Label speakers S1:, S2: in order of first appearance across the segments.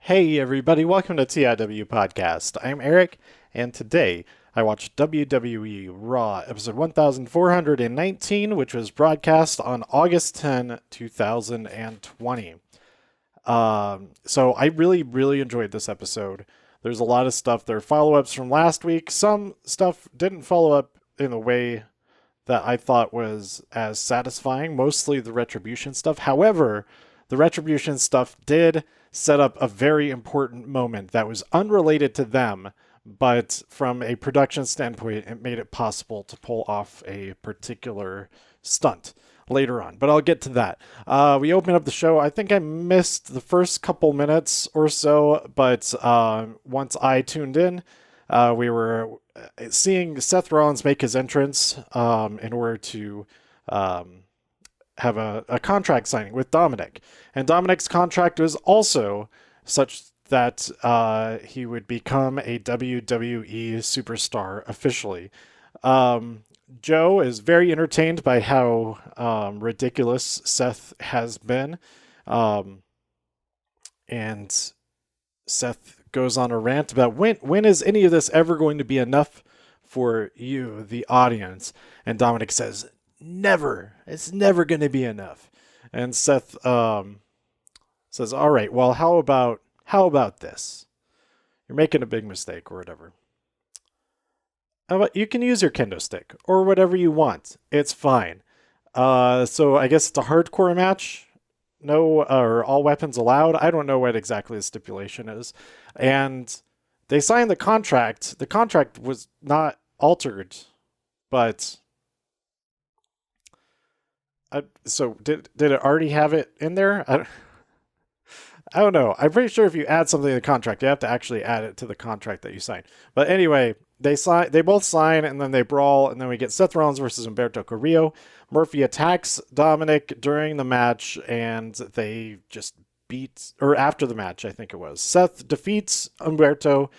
S1: Hey everybody, welcome to TIW Podcast. I'm Eric, and today I watched WWE Raw, episode 1419, which was broadcast on August 10, 2020. So I really enjoyed this episode. There's a lot of stuff. There are follow-ups from last week. Some stuff didn't follow up in the way that I thought was as satisfying, mostly the Retribution stuff. However, the Retribution stuff did set up a very important moment that was unrelated to them, but from a production standpoint, it made it possible to pull off a particular stunt later on. But I'll get to that. We open up the show. I think I missed the first couple minutes or so, but once I tuned in, we were seeing Seth Rollins make his entrance in order to have a contract signing with Dominic. And Dominic's contract was also such that he would become a WWE superstar officially. Joe is very entertained by how ridiculous Seth has been. And Seth goes on a rant about when is any of this ever going to be enough for you, the audience? And Dominic says, never. It's never going to be enough. And Seth says, all right, well, how about this? You're making a big mistake or whatever. How about you can use your kendo stick or whatever you want. It's fine. So I guess it's a hardcore match. No, or all weapons allowed. I don't know what exactly the stipulation is. And they signed the contract. The contract was not altered, but so did it already have it in there? I don't know. I'm pretty sure if you add something to the contract, you have to actually add it to the contract that you sign. But anyway, they both sign, and then they brawl, and then we get Seth Rollins versus Humberto Carrillo. Murphy attacks Dominic during the match, and they just or after the match, I think it was. Seth defeats Humberto,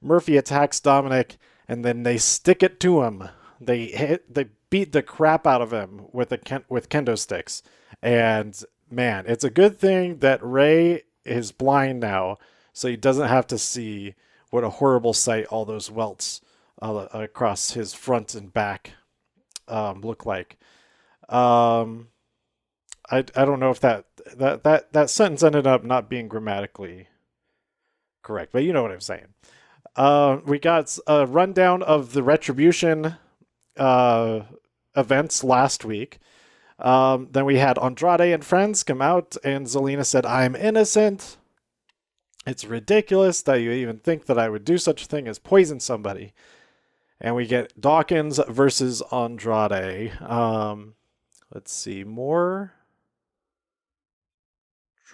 S1: Murphy attacks Dominic, and then they stick it to him. They beat the crap out of him with kendo sticks. And man, it's a good thing that Ray is blind now, so he doesn't have to see what a horrible sight all those welts across his front and back look like. I don't know if that sentence ended up not being grammatically correct, but you know what I'm saying. We got a rundown of the Retribution events last week. Then we had Andrade and friends come out, and Zelina said, I'm innocent. It's ridiculous that you even think that I would do such a thing as poison somebody. And we get Dawkins versus Andrade. Let's see, more.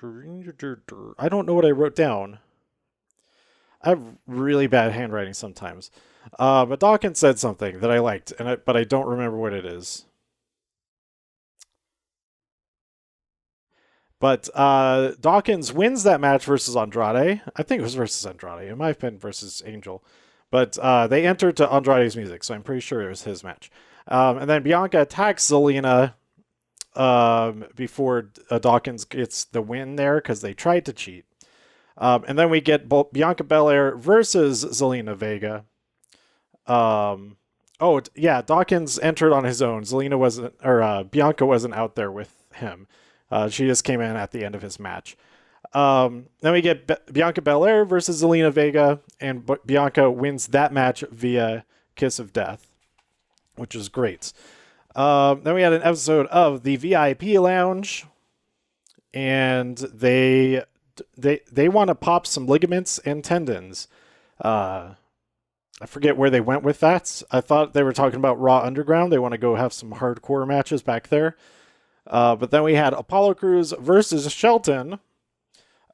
S1: I don't know what I wrote down. I have really bad handwriting sometimes. But Dawkins said something that I liked, but I don't remember what it is. But Dawkins wins that match versus Andrade. I think it was versus Andrade. It might have been versus Angel. But they entered to Andrade's music, so I'm pretty sure it was his match. And then Bianca attacks Zelina before Dawkins gets the win there because they tried to cheat. And then we get Bianca Belair versus Zelina Vega. Dawkins entered on his own. Bianca wasn't out there with him. She just came in at the end of his match. Then we get Bianca Belair versus Zelina Vega, and Bianca wins that match via Kiss of Death, which is great. Then we had an episode of the VIP Lounge, and they want to pop some ligaments and tendons. I forget where they went with that. I thought they were talking about Raw Underground. They want to go have some hardcore matches back there. But then we had Apollo Crews versus Shelton.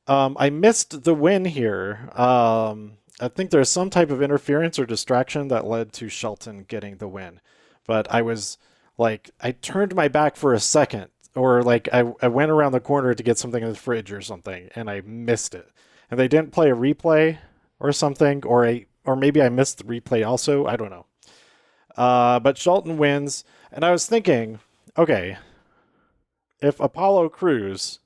S1: I missed the win here. I think there's some type of interference or distraction that led to Shelton getting the win. But I was like, I turned my back for a second, or like I went around the corner to get something in the fridge or something, and I missed it. And they didn't play a replay or something, or maybe I missed the replay also. I don't know. But Shelton wins, and I was thinking, okay, if Apollo Crews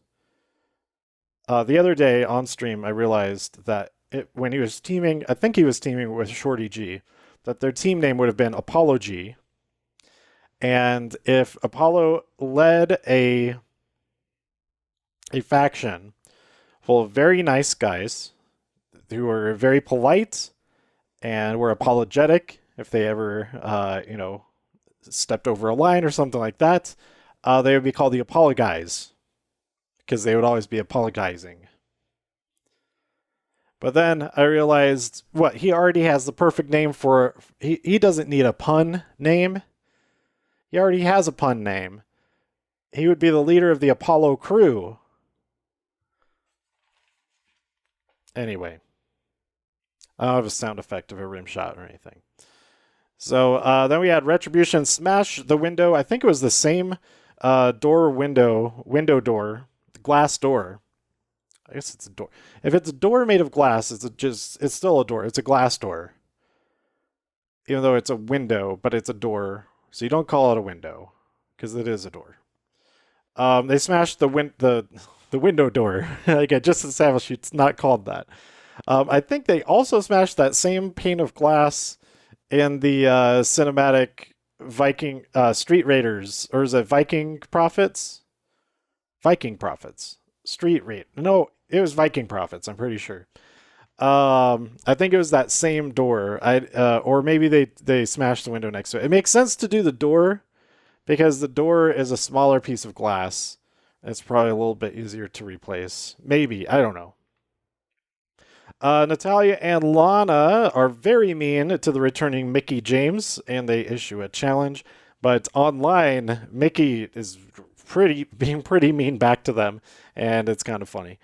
S1: The other day on stream, I realized that when he was teaming, I think he was teaming with Shorty G, that their team name would have been Apollo G. And if Apollo led a faction full of very nice guys who were very polite and were apologetic if they ever, stepped over a line or something like that, they would be called the Apollo guys because they would always be apologizing. But then I realized, what, he already has the perfect name for, he doesn't need a pun name. He already has a pun name. He would be the leader of the Apollo crew. Anyway, I don't have a sound effect of a rim shot or anything. So then we had Retribution smash the window. I think it was the same window door, glass door. I guess it's a door. If it's a door made of glass, it's still a door. It's a glass door. Even though it's a window, but it's a door. So you don't call it a window because it is a door. They smashed the window door. Like I just established, it's not called that. I think they also smashed that same pane of glass in the cinematic Viking Street Raiders, or is it Viking Prophets? Viking Prophets. Street Raid. No, it was Viking Prophets, I'm pretty sure. I think it was that same door. Or maybe they smashed the window next to it. It makes sense to do the door because the door is a smaller piece of glass. It's probably a little bit easier to replace. Maybe, I don't know. Natalya and Lana are very mean to the returning Mickie James, and they issue a challenge. But online, Mickie is being pretty mean back to them, and it's kind of funny.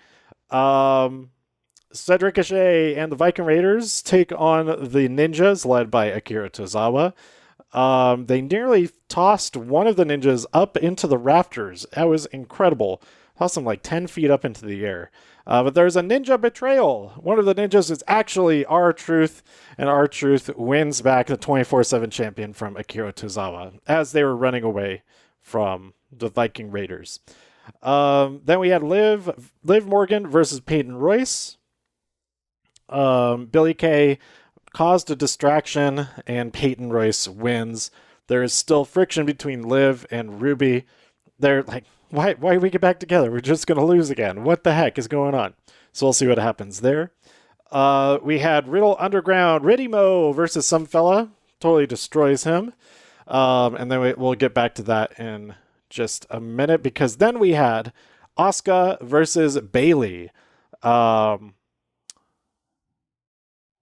S1: Cedric Ricochet and the Viking Raiders take on the Ninjas, led by Akira Tozawa. They nearly tossed one of the ninjas up into the rafters. That was incredible. Tossed him like 10 feet up into the air. But there's a ninja betrayal. One of the ninjas is actually R-Truth, and R-Truth wins back the 24/7 champion from Akira Tozawa as they were running away from the Viking Raiders. Then we had Liv Morgan versus Peyton Royce. Billie Kay caused a distraction, and Peyton Royce wins. There is still friction between Liv and Ruby. They're like, why we get back together? We're just going to lose again. What the heck is going on? So we'll see what happens there. We had Riddle Underground, Riddy Mo versus some fella. Totally destroys him. And then we'll get back to that in just a minute, because then we had Asuka versus Bayley.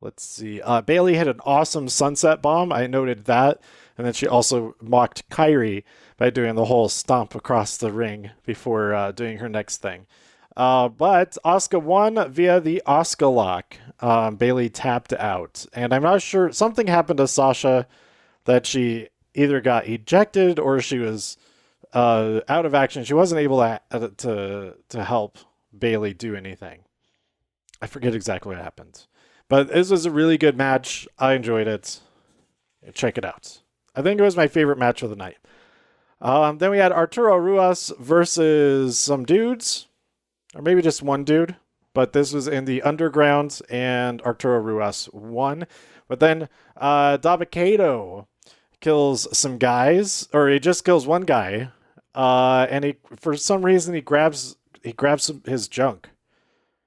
S1: Let's see. Bayley hit an awesome sunset bomb. I noted that. And then she also mocked Kyrie by doing the whole stomp across the ring before doing her next thing. But Asuka won via the Asuka lock. Bayley tapped out. And I'm not sure. Something happened to Sasha that she either got ejected or she was out of action. She wasn't able to help Bayley do anything. I forget exactly what happened. But this was a really good match. I enjoyed it. Check it out. I think it was my favorite match of the night. Then we had Arturo Ruas versus some dudes. Or maybe just one dude. But this was in the underground, and Arturo Ruas won. But then Dabba-Kato kills some guys. Or he just kills one guy. And for some reason he grabs his junk.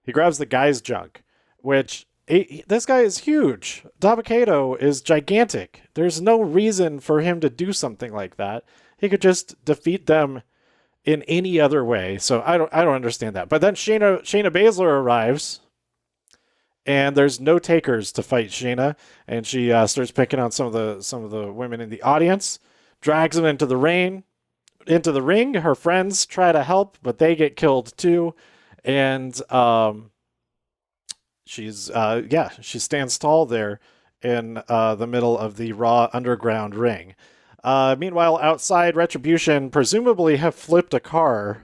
S1: He grabs the guy's junk. Which... this guy is huge. Dabba-Kato is gigantic. There's no reason for him to do something like that. He could just defeat them in any other way. So I don't understand that. But then Shayna Baszler arrives, and there's no takers to fight Shayna, and she starts picking on some of the women in the audience, drags them into the ring. Her friends try to help, but they get killed too, and she stands tall there in the middle of the Raw Underground ring. Meanwhile, outside, Retribution presumably have flipped a car,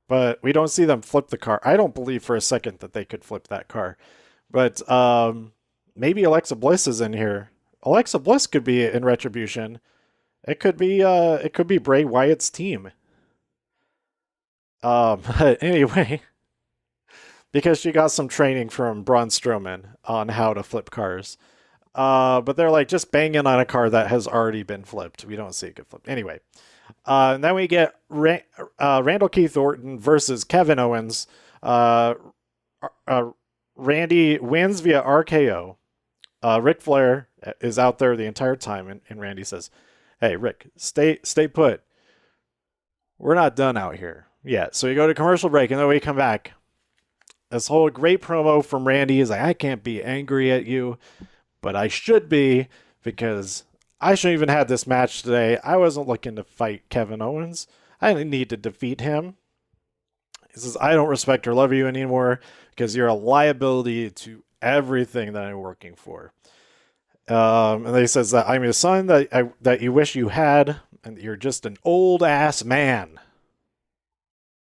S1: but we don't see them flip the car. I don't believe for a second that they could flip that car. But maybe Alexa Bliss is in here. Alexa Bliss could be in Retribution. It could be Bray Wyatt's team. Anyway. because she got some training from Braun Strowman on how to flip cars. But they're like just banging on a car that has already been flipped. We don't see it get flipped. Anyway, and then we get Randall Keith Orton versus Kevin Owens. Randy wins via RKO. Ric Flair is out there the entire time, and Randy says, "Hey, Rick, stay put. We're not done out here yet." So we go to commercial break, and then we come back. This whole great promo from Randy is like, "I can't be angry at you, but I should be, because I shouldn't even had this match today. I wasn't looking to fight Kevin Owens. I didn't need to defeat him." He says, "I don't respect or love you anymore because you're a liability to everything that I'm working for." And he says that I'm your son that you wish you had, and you're just an old ass man.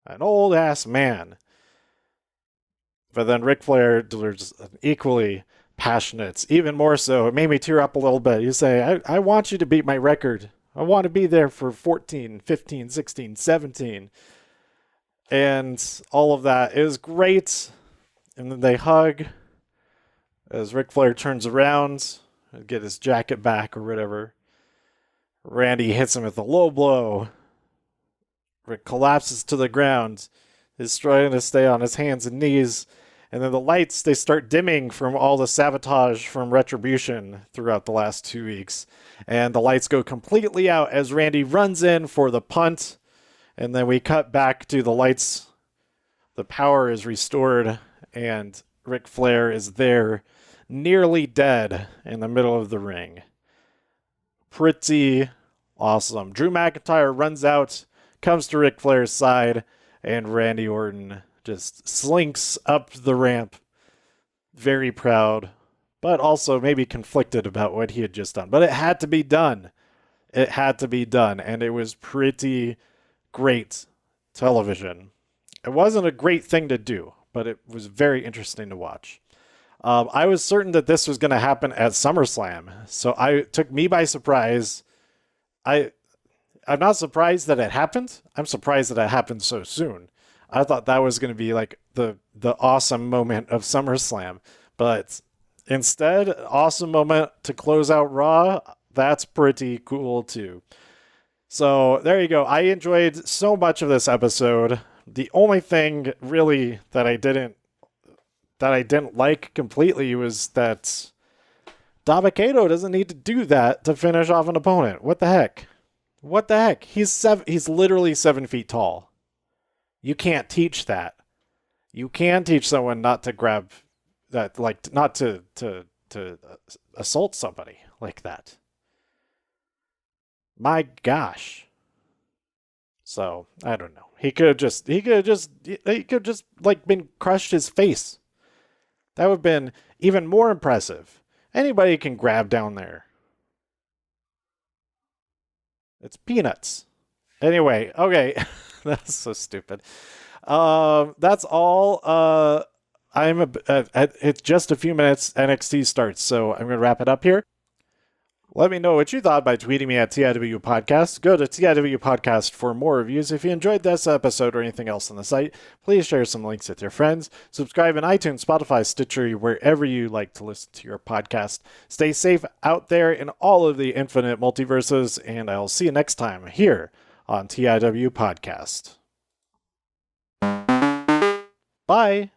S1: An old ass man. But then Ric Flair delivers an equally passionate, even more so. It made me tear up a little bit. You say, I want you to beat my record. I want to be there for 14, 15, 16, 17. And all of that. It was great. And then they hug as Ric Flair turns around and get his jacket back or whatever. Randy hits him with a low blow. Rick collapses to the ground. He's trying to stay on his hands and knees. And then the lights, they start dimming from all the sabotage from Retribution throughout the last 2 weeks. And the lights go completely out as Randy runs in for the punt. And then we cut back to the lights. The power is restored. And Ric Flair is there, nearly dead, in the middle of the ring. Pretty awesome. Drew McIntyre runs out, comes to Ric Flair's side, and Randy Orton just slinks up the ramp, very proud, but also maybe conflicted about what he had just done. But it had to be done. It had to be done, and it was pretty great television. It wasn't a great thing to do, but it was very interesting to watch. I was certain that this was going to happen at SummerSlam, so it took me by surprise. I'm not surprised that it happened. I'm surprised that it happened so soon. I thought that was going to be like the awesome moment of SummerSlam, but instead, awesome moment to close out Raw. That's pretty cool too. So there you go. I enjoyed so much of this episode. The only thing really that I didn't like completely was that Dabba-Kato doesn't need to do that to finish off an opponent. What the heck? What the heck? He's literally 7 feet tall. You can't teach that. You can teach someone not to grab that, like not to assault somebody like that. My gosh. So I don't know. He could have just like been crushed his face. That would have been even more impressive. Anybody can grab down there. It's peanuts. Anyway, okay. That's so stupid. That's all. It's just a few minutes. NXT starts, so I'm going to wrap it up here. Let me know what you thought by tweeting me at TIW Podcast. Go to TIW Podcast for more reviews. If you enjoyed this episode or anything else on the site, please share some links with your friends. Subscribe in iTunes, Spotify, Stitcher, wherever you like to listen to your podcast. Stay safe out there in all of the infinite multiverses, and I'll see you next time here on TIW Podcast. Bye.